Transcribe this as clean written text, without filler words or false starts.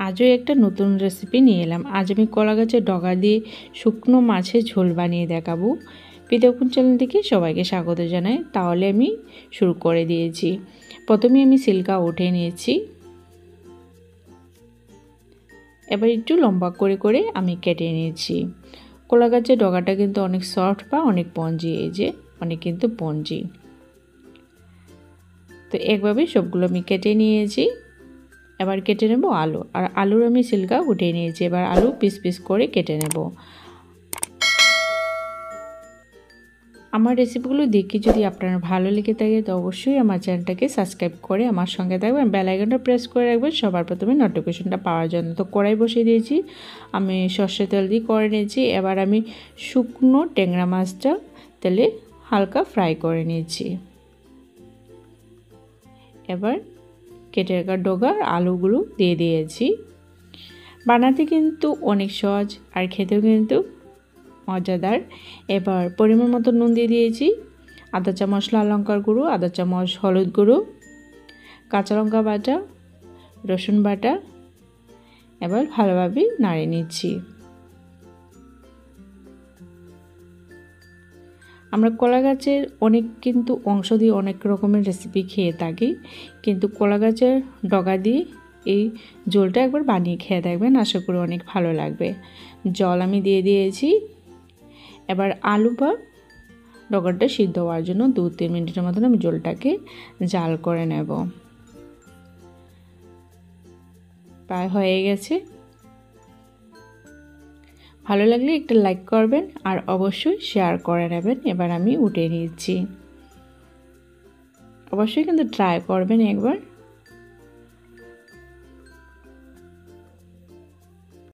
আজও একটা নতুন রেসিপি নিয়ে এলাম। আজ আমি কলা গাছের ডগা দিয়ে শুকনো মাছের ঝোল বানিয়ে দেখাবো। পিতাকুন চ্যানেল থেকে সবাইকে স্বাগত জানাই। তাহলে আমি শুরু করে দিয়েছি। প্রথমে আমি সিল্কা উঠে নিয়েছি, এবার একটু লম্বা করে করে আমি কেটে নিয়েছি। কলা গাছের ডগাটা কিন্তু অনেক সফট বা অনেক পঞ্জি, এই যে অনেক কিন্তু পঞ্জি। তো একভাবে সবগুলো আমি কেটে নিয়েছি। এবার কেটে নেব আলু, আর আলুর আমি সিল্কা উঠিয়ে নিয়েছি। এবার আলু পিস পিস করে কেটে নেব। আমার রেসিপিগুলো দেখে যদি আপনার ভালো লেগে থাকে তো অবশ্যই আমার চ্যানেলটাকে সাবস্ক্রাইব করে আমার সঙ্গে থাকবেন, বেল আইকনটা প্রেস করে রাখবেন সবার প্রথমে নোটিফিকেশনটা পাওয়ার জন্য। তো কড়াই বসিয়ে দিয়েছি, আমি সর্ষে তেল দিয়ে করে নিয়েছি। এবার আমি শুকনো ট্যাংরা মাছটা তেলে হালকা ফ্রাই করে নিয়েছি। এবার কেটে রাখা ডগা আলুগুলো দিয়ে দিয়েছি। বানাতে কিন্তু অনেক সহজ আর খেতেও কিন্তু মজাদার। এবার পরিমাণ মতো নুন দিয়ে দিয়েছি, আধা চামচ লাল লঙ্কার গুঁড়ো, আধা চামচ হলুদ গুঁড়ো, কাঁচা লঙ্কা বাটা, রসুন বাটা। এবার ভালোভাবে নাড়িয়ে নিচ্ছি। আমরা কলা গাছের অনেক কিন্তু অংশ দিয়ে অনেক রকমের রেসিপি খেয়ে থাকি, কিন্তু কলা গাছের ডগা দিয়ে এই ঝোলটা একবার বানিয়ে খেয়ে দেখবেন, আশা করি অনেক ভালো লাগবে। জল আমি দিয়ে দিয়েছি। এবার আলু বা ডগাটা সিদ্ধ হওয়ার জন্য 2-3 মিনিটের মতন আমি জলটাকে জাল করে নেব। প্রায় হয়ে গেছে। ভালো লাগলে একটা লাইক করবেন আর অবশ্যই শেয়ার করে নেবেন। এবার আমি উঠিয়ে নিচ্ছি। অবশ্যই কিন্তু ট্রাই করবেন একবার।